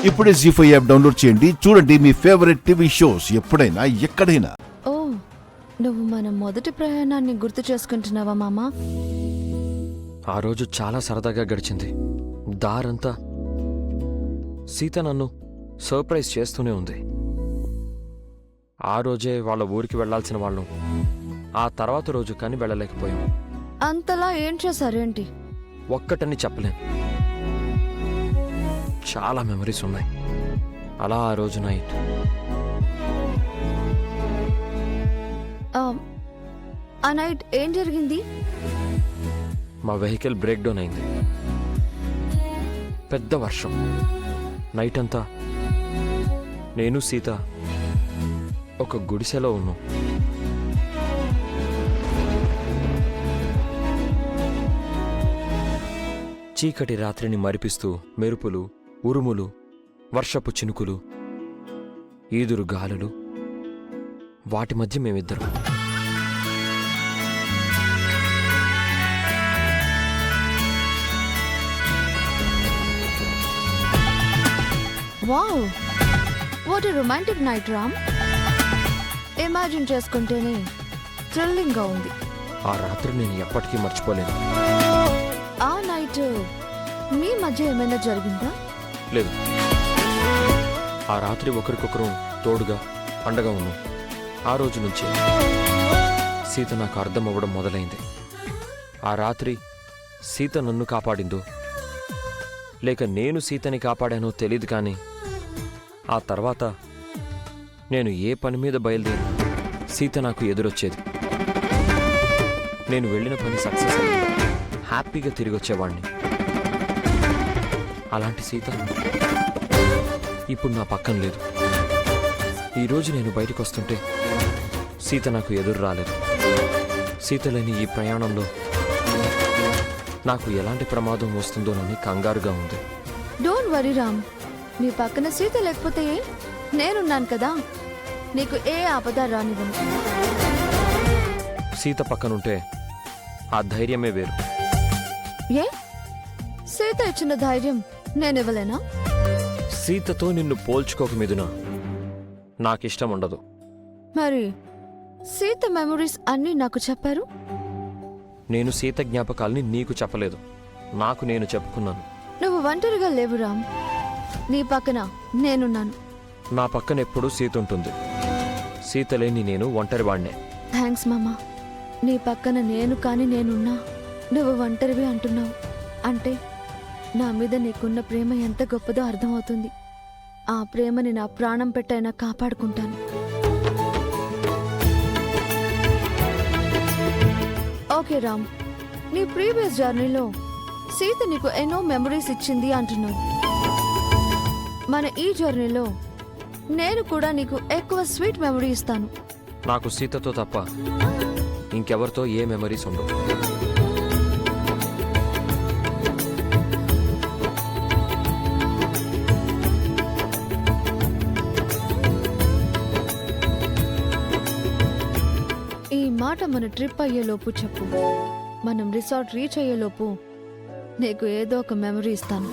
ఇప్పుడే జీ5 app download చేయండి. చూడండి మీ ఫేవరెట్ టీవీ షోస్ ఎప్పుడైనా ఎక్కడైనా. ఓ, నువ్వు మన మొదటి ప్రయాణాన్ని గుర్తు చేసుకుంటున్నావా మామా? ఆ రోజు చాలా సరదాగా గడిచింది. దారంతా సీత నన్ను సర్ప్రైజ్ చేస్తూనే ఉంది. ఆ రోజే వాళ్ళ ఊరికి వెళ్లాల్సిన వాళ్ళం. ఆ తర్వాత రోజు కానీ వెళ్ళలేకపోయాం. అంతలా ఏం చేశారేంటి? ఒక్కటని చెప్పలేను, చాలా మెమరీస్ ఉన్నాయి. అలా ఆ రోజు నైట్ ఆ నైట్ ఏం జరిగింది? మా వెహికల్ బ్రేక్ డౌన్ అయింది. పెద్ద వర్షం. నైట్ అంతా నేను సీత ఒక గుడిసెలో ఉన్నాం. చీకటి రాత్రిని మరిపిస్తూ మెరుపులు, ఉరుములు, వర్షపు చినుకులు, ఈదురు గాలులు, వాటి మధ్య మేమిద్దరం. Wow, what a romantic night Ram. Imagine చేసుకుంటేనే థ్రిల్లింగ్గా ఉంది. ఆ రాత్రి నేను ఎప్పటికీ మర్చిపోలేను. ఆ నైట్ మీ మధ్య ఏమైనా జరిగిందా? లేదు, ఆ రాత్రి ఒకరికొకరు తోడుగా అండగా ఉన్నాం. ఆ రోజు నుంచి సీత నాకు అర్థం అవ్వడం మొదలైంది. ఆ రాత్రి సీత నన్ను కాపాడిందో లేక నేను సీతని కాపాడానో తెలీదు, కానీ ఆ తర్వాత నేను ఏ పని మీద బయలుదేరి సీత నాకు ఎదురొచ్చేది. నేను వెళ్ళిన పని సక్సెస్ అయ్యి హ్యాపీగా తిరిగి వచ్చేవాణ్ణి. అలాంటి సీత ఇప్పుడు నా పక్కన లేదు. ఈరోజు నేను బయటకు వస్తుంటే సీత నాకు ఎదురు రాలేదు. సీత లేని ఈ ప్రయాణంలో నాకు ఎలాంటి ప్రమాదం వస్తుందోనని కంగారుగా ఉంది. డోంట్ వరీ రామ్, నీ పక్కన సీత లేకపోతే నేనున్నాను కదా, నీకు ఏ ఆపద రానివ్వను. సీత పక్కనుంటే ఆ ధైర్యమే వేరు. ఏ, సీత ఇచ్చిన ధైర్యం నేనివ్వలేనా? సీతతో నిన్ను పోల్చుకోక మీదున నాకిష్టం ఉండదు. మరి సీత మెమరీస్ అన్నీ నాకు చెప్పారు. నేను సీత జ్ఞాపకాల్ని నీకు చెప్పలేదు, నాకు నేను చెప్పుకున్నాను. నువ్వు ఒంటరిగా లేవు రామ్, నీ పక్కన నేనున్నాను. నా పక్కన ఎప్పుడూ సీత ఉంటుంది. సీత లేని నేను ఒంటరివాణ్ణే. థ్యాంక్స్ మామా. నీ పక్కన నేను కాని నేనున్నా నువ్వు ఒంటరివి అంటున్నావు అంటే నా మీద నీకున్న ప్రేమ ఎంత గొప్పదో అర్థమవుతుంది. ఆ ప్రేమని నా ప్రాణం పెట్టైనా కాపాడుకుంటాను. ఓకే రామ్, నీ ప్రీవియస్ జర్నీలో సీత నీకు ఎన్నో మెమరీస్ ఇచ్చింది అంటున్నావు. మన ఈ జర్నీలో నేను కూడా నీకు ఎక్కువ స్వీట్ మెమరీ ఇస్తాను. నాకు సీతతో తప్ప ఇంకెవరితో ఏ మెమరీస్ ఉండవు. ఈ మాట మన ట్రిప్ అయ్యేలోపు చెప్పు. మనం రిసార్ట్ రీచ్ అయ్యేలోపు నీకు ఏదో ఒక మెమరీ ఇస్తాను.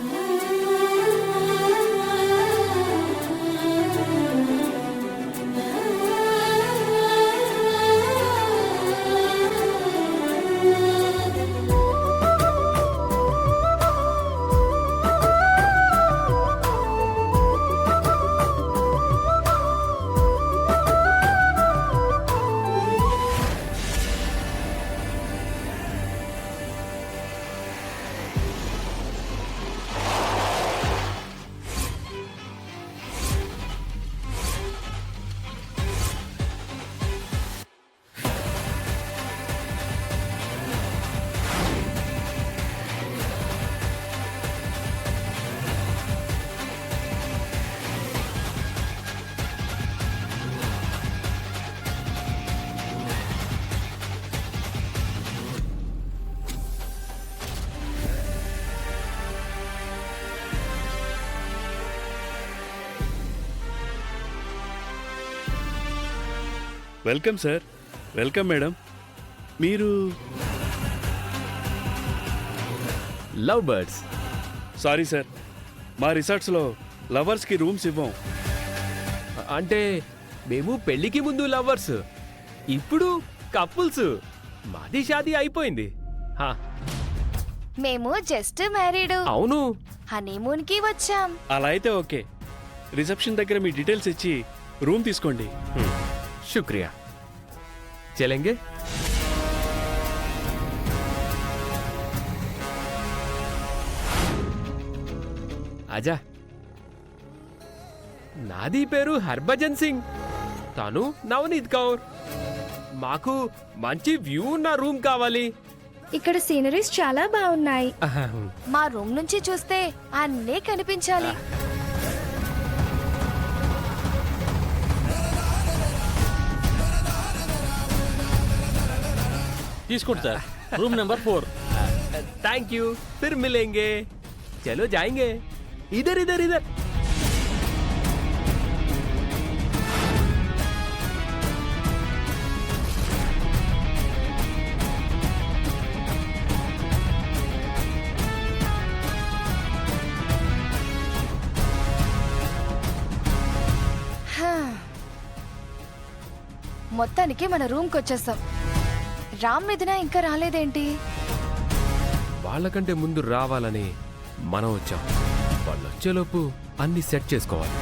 Welcome sir. Welcome madam. మీరు లవ్ బర్డ్స్? సారీ సార్, మా రిసార్ట్స్లో లవర్స్కి రూమ్స్ ఇవ్వం. అంటే మేము పెళ్లికి ముందు లవర్స్, ఇప్పుడు కపుల్స్. మాది షాదీ అయిపోయింది. హా, మేము జస్ట్ మ్యారీడ్, అవును. హనీమూన్ కి వచ్చాం. అలా అయితే ఓకే. రిసెప్షన్ దగ్గర మీ డీటెయిల్స్ ఇచ్చి రూమ్ తీసుకోండి. శుక్రియా. చలేంగే. ఆజా. నాది పేరు హర్భజన్ సింగ్, తాను నవనీత్ కౌర్. మాకు మంచి వ్యూ ఉన్న రూమ్ కావాలి. ఇక్కడ సీనరీస్ చాలా బాగున్నాయి. మా రూమ్ నుంచి చూస్తే అన్నీ కనిపించాలి. తీసుకోండి sir, room number 4. Thank you, फिर मिलेंगे. चलो जाएंगे. इधर इधर इधर. హా. మొత్తానికి మన రూమ్కి వచ్చేసాం. రామ్ మిథున ఇంకా రాలేదేంటి? వాళ్ళకంటే ముందు రావాలని మనం వచ్చాం. వాళ్ళు వచ్చేలోపు అన్ని సెట్ చేసుకోవాలి.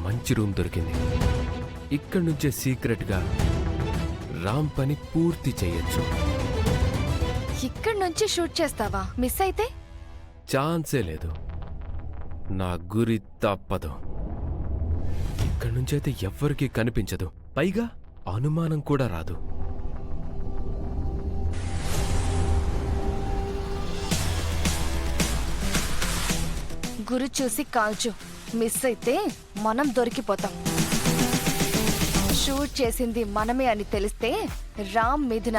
మంచి రూమ్ దొరికింది. ఇక్కడి నుంచే సీక్రెట్ గా రామ్ పని పూర్తి చేయొచ్చు. ఇక్కడి నుంచి షూట్ చేస్తావా? మిస్ అయితే ఛాన్సే లేదు. నా గురి తప్పదు. ఇక్కడి నుంచైతే ఎవ్వరికీ కనిపించదు, పైగా అనుమానం కూడా రాదు. గురి చూసి కాల్చు. మిస్ అయితే మనం దొరికిపోతాం. షూట్ చేసింది మనమే అని తెలిస్తే రామ్ మిథున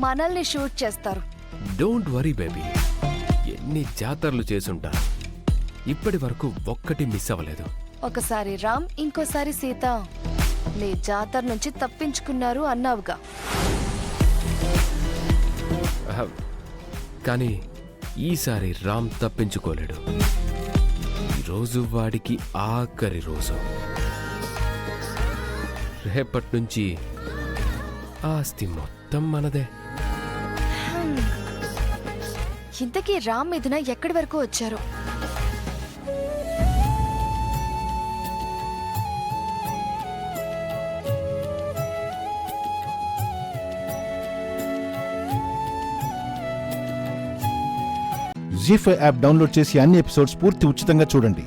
మనల్ని షూట్ చేస్తారు. Don't worry baby. ఎన్ని జాతరలు చేసుంటా, ఇప్పటి వరకు ఒక్కటి మిస్ అవ్వలేదు. ఒకసారి రామ్, ఇంకోసారి సీత నీ జాతర నుంచి తప్పించుకున్నారు అన్నావుగా. కానీ ఈసారి రామ్ తప్పించుకోలేడు. ఈరోజు వాడికి ఆఖరి రోజు. రేపటి నుంచి ఆస్తి మొత్తం మనదే. ఇంతకీ రామ్ మిథున ఎక్కడి వరకు వచ్చారు? జీ5 యాప్ డౌన్లోడ్ చేసి అన్ని ఎపిసోడ్స్ పూర్తి ఉచితంగా చూడండి.